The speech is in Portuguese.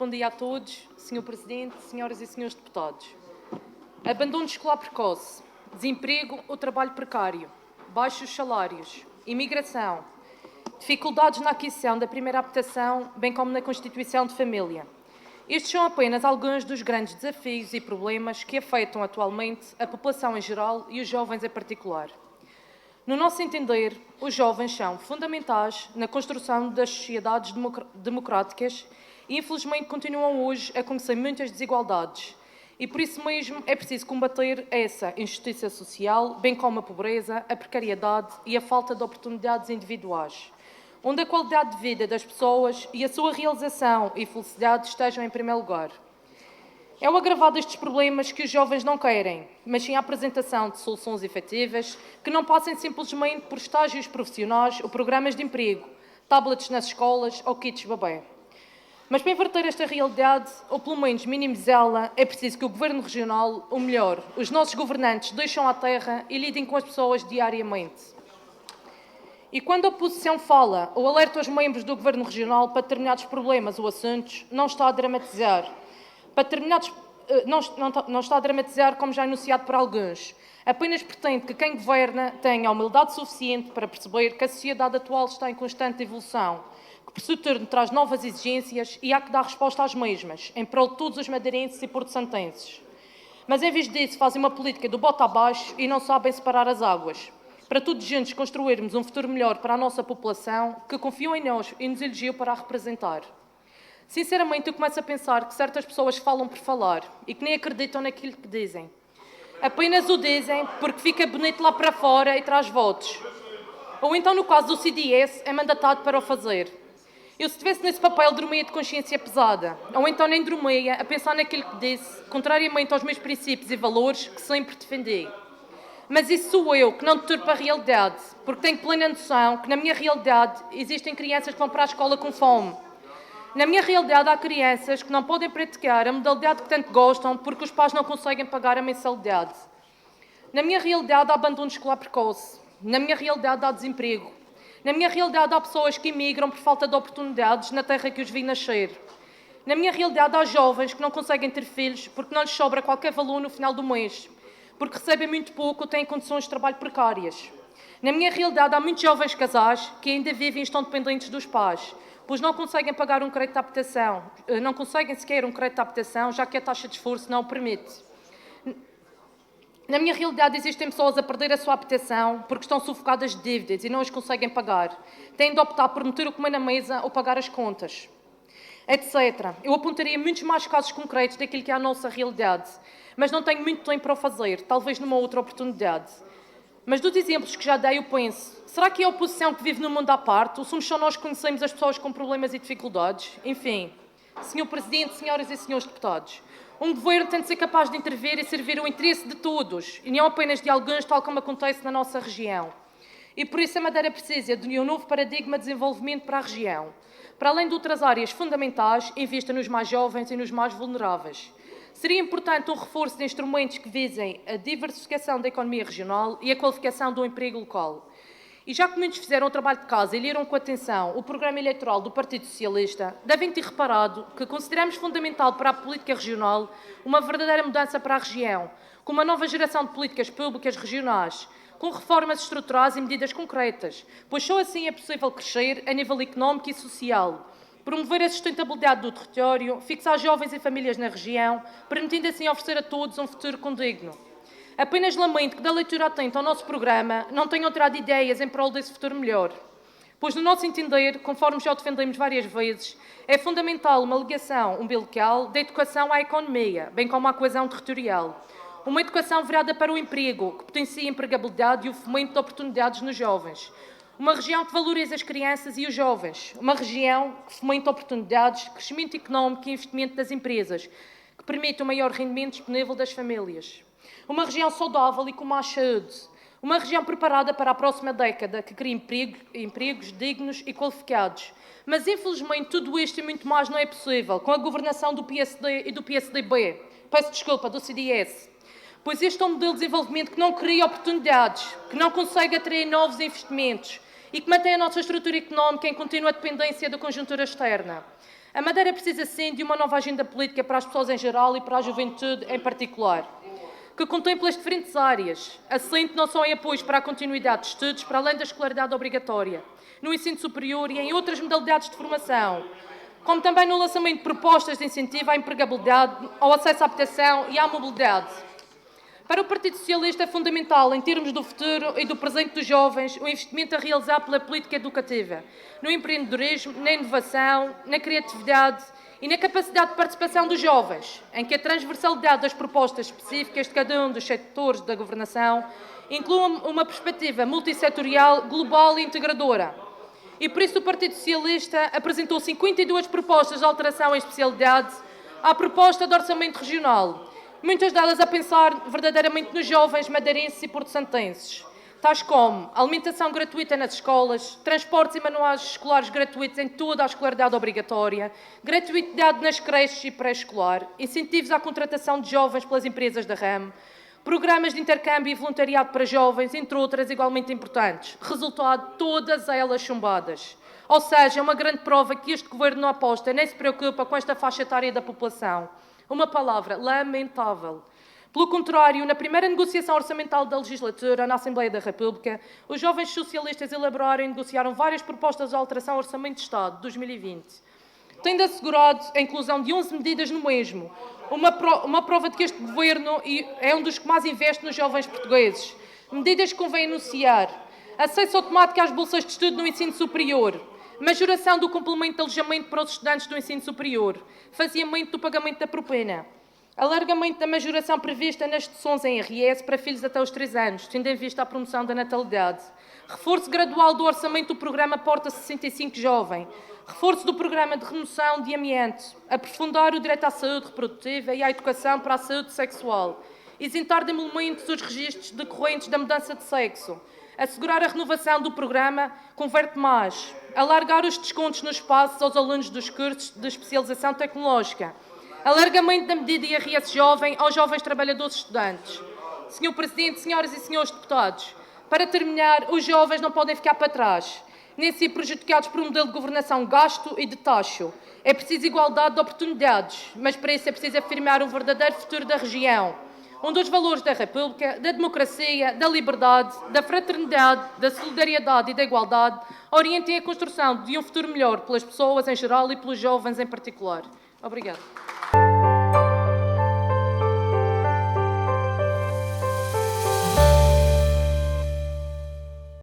bom dia a todos, Sr. Presidente, Senhoras e Senhores Deputados. Abandono escolar precoce, desemprego ou trabalho precário, baixos salários, imigração, dificuldades na aquisição da primeira habitação, bem como na constituição de família. Estes são apenas alguns dos grandes desafios e problemas que afetam atualmente a população em geral e os jovens em particular. No nosso entender, os jovens são fundamentais na construção das sociedades democráticas e, infelizmente, continuam hoje a conhecer muitas desigualdades. E, por isso mesmo, é preciso combater essa injustiça social, bem como a pobreza, a precariedade e a falta de oportunidades individuais, onde a qualidade de vida das pessoas e a sua realização e felicidade estejam em primeiro lugar. É o agravado destes problemas que os jovens não querem, mas sim a apresentação de soluções efetivas que não passem simplesmente por estágios profissionais ou programas de emprego, tablets nas escolas ou kits babé. Mas para inverter esta realidade, ou pelo menos minimizá-la, é preciso que o Governo Regional, ou melhor, os nossos governantes, deixem a terra e lidem com as pessoas diariamente. E quando a oposição fala ou alerta os membros do Governo Regional para determinados problemas ou assuntos, não está a dramatizar. Não está a dramatizar, como já anunciado por alguns. Apenas pretende que quem governa tenha a humildade suficiente para perceber que a sociedade atual está em constante evolução, que por seu turno traz novas exigências e há que dar resposta às mesmas, em prol de todos os madeirenses e porto-santenses. Mas em vez disso fazem uma política do bota abaixo e não sabem separar as águas. Para todos juntos construirmos um futuro melhor para a nossa população, que confiou em nós e nos elegeu para a representar. Sinceramente, eu começo a pensar que certas pessoas falam por falar e que nem acreditam naquilo que dizem. Apenas o dizem porque fica bonito lá para fora e traz votos. Ou então, no caso do CDS, é mandatado para o fazer. Eu, se estivesse nesse papel, dormia de consciência pesada. Ou então nem dormia a pensar naquilo que disse, contrariamente aos meus princípios e valores que sempre defendi. Mas isso sou eu, que não deturpo a realidade, porque tenho plena noção que na minha realidade existem crianças que vão para a escola com fome. Na minha realidade há crianças que não podem praticar a modalidade que tanto gostam porque os pais não conseguem pagar a mensalidade. Na minha realidade há abandono escolar precoce. Na minha realidade há desemprego. Na minha realidade há pessoas que emigram por falta de oportunidades na terra que os vi nascer. Na minha realidade há jovens que não conseguem ter filhos porque não lhes sobra qualquer valor no final do mês, porque recebem muito pouco ou têm condições de trabalho precárias. Na minha realidade há muitos jovens casais que ainda vivem e estão dependentes dos pais, pois não conseguem pagar um crédito de habitação, não conseguem sequer um crédito de habitação, já que a taxa de esforço não o permite. Na minha realidade existem pessoas a perder a sua habitação porque estão sufocadas de dívidas e não as conseguem pagar. Têm de optar por meter o comer na mesa ou pagar as contas, etc. Eu apontaria muitos mais casos concretos daquilo que é a nossa realidade, mas não tenho muito tempo para o fazer, talvez numa outra oportunidade. Mas dos exemplos que já dei, eu penso, será que é a oposição que vive no mundo à parte ou somos só nós que conhecemos as pessoas com problemas e dificuldades? Enfim, Sr. Presidente, Senhoras e Senhores Deputados, um governo tem de ser capaz de intervir e servir o interesse de todos, e não apenas de alguns, tal como acontece na nossa região. E por isso a Madeira precisa de um novo paradigma de desenvolvimento para a região. Para além de outras áreas fundamentais, invista nos mais jovens e nos mais vulneráveis. Seria importante um reforço de instrumentos que visem a diversificação da economia regional e a qualificação do emprego local. E já que muitos fizeram o trabalho de casa e leram com atenção o programa eleitoral do Partido Socialista, devem ter reparado que consideramos fundamental para a política regional uma verdadeira mudança para a região, com uma nova geração de políticas públicas regionais, com reformas estruturais e medidas concretas, pois só assim é possível crescer a nível económico e social, promover a sustentabilidade do território, fixar jovens e famílias na região, permitindo assim oferecer a todos um futuro condigno. Apenas lamento que da leitura atenta ao nosso programa não tenham tirado ideias em prol desse futuro melhor. Pois, no nosso entender, conforme já o defendemos várias vezes, é fundamental uma ligação umbilical da educação à economia, bem como à coesão territorial. Uma educação virada para o emprego, que potencia a empregabilidade e o fomento de oportunidades nos jovens. Uma região que valoriza as crianças e os jovens. Uma região que fomenta oportunidades, crescimento económico e investimento das empresas, que permite um maior rendimento disponível das famílias. Uma região saudável e com mais saúde. Uma região preparada para a próxima década, que cria empregos dignos e qualificados. Mas, infelizmente, tudo isto e muito mais não é possível com a governação do PSD e do PSDB. Peço desculpa, do CDS. Pois este é um modelo de desenvolvimento que não cria oportunidades, que não consegue atrair novos investimentos e que mantém a nossa estrutura económica em contínua dependência da conjuntura externa. A Madeira precisa, sim, de uma nova agenda política para as pessoas em geral e para a juventude em particular, que contemple as diferentes áreas, assente não só em apoios para a continuidade de estudos, para além da escolaridade obrigatória, no ensino superior e em outras modalidades de formação, como também no lançamento de propostas de incentivo à empregabilidade, ao acesso à habitação e à mobilidade. Para o Partido Socialista é fundamental, em termos do futuro e do presente dos jovens, o investimento a realizar pela política educativa, no empreendedorismo, na inovação, na criatividade e na capacidade de participação dos jovens, em que a transversalidade das propostas específicas de cada um dos setores da governação inclua uma perspectiva multissetorial, global e integradora. E por isso o Partido Socialista apresentou 52 propostas de alteração em especialidade à proposta de orçamento regional, muitas delas a pensar verdadeiramente nos jovens madeirenses e porto-santenses, tais como alimentação gratuita nas escolas, transportes e manuais escolares gratuitos em toda a escolaridade obrigatória, gratuidade nas creches e pré-escolar, incentivos à contratação de jovens pelas empresas da RAM, programas de intercâmbio e voluntariado para jovens, entre outras igualmente importantes. Resultado, todas elas chumbadas. Ou seja, é uma grande prova que este Governo não aposta nem se preocupa com esta faixa etária da população. Uma palavra, lamentável. Pelo contrário, na primeira negociação orçamental da legislatura, na Assembleia da República, os jovens socialistas elaboraram e negociaram várias propostas de alteração ao Orçamento de Estado de 2020, tendo assegurado a inclusão de 11 medidas no mesmo, uma prova de que este Governo é um dos que mais investe nos jovens portugueses. Medidas que convém anunciar: acesso automático às bolsas de estudo no ensino superior, majoração do complemento de alojamento para os estudantes do ensino superior, faziamento do pagamento da propina, alargamento da majoração prevista nas deduções em IRS para filhos até os 3 anos, tendo em vista a promoção da natalidade, reforço gradual do orçamento do programa Porta 65 Jovem, reforço do programa de remoção de amianto, aprofundar o direito à saúde reprodutiva e à educação para a saúde sexual, isentar de emolumentos os registros decorrentes da mudança de sexo, assegurar a renovação do programa Converte Mais, alargar os descontos nos passos aos alunos dos cursos de especialização tecnológica, alargamento da medida IRS Jovem aos jovens trabalhadores estudantes. Senhor Presidente, senhoras e senhores deputados, para terminar, os jovens não podem ficar para trás, nem ser prejudicados por um modelo de governação gasto e de tacho. É preciso igualdade de oportunidades, mas para isso é preciso afirmar um verdadeiro futuro da região, onde os valores da República, da democracia, da liberdade, da fraternidade, da solidariedade e da igualdade orientem a construção de um futuro melhor pelas pessoas em geral e pelos jovens em particular. Obrigada.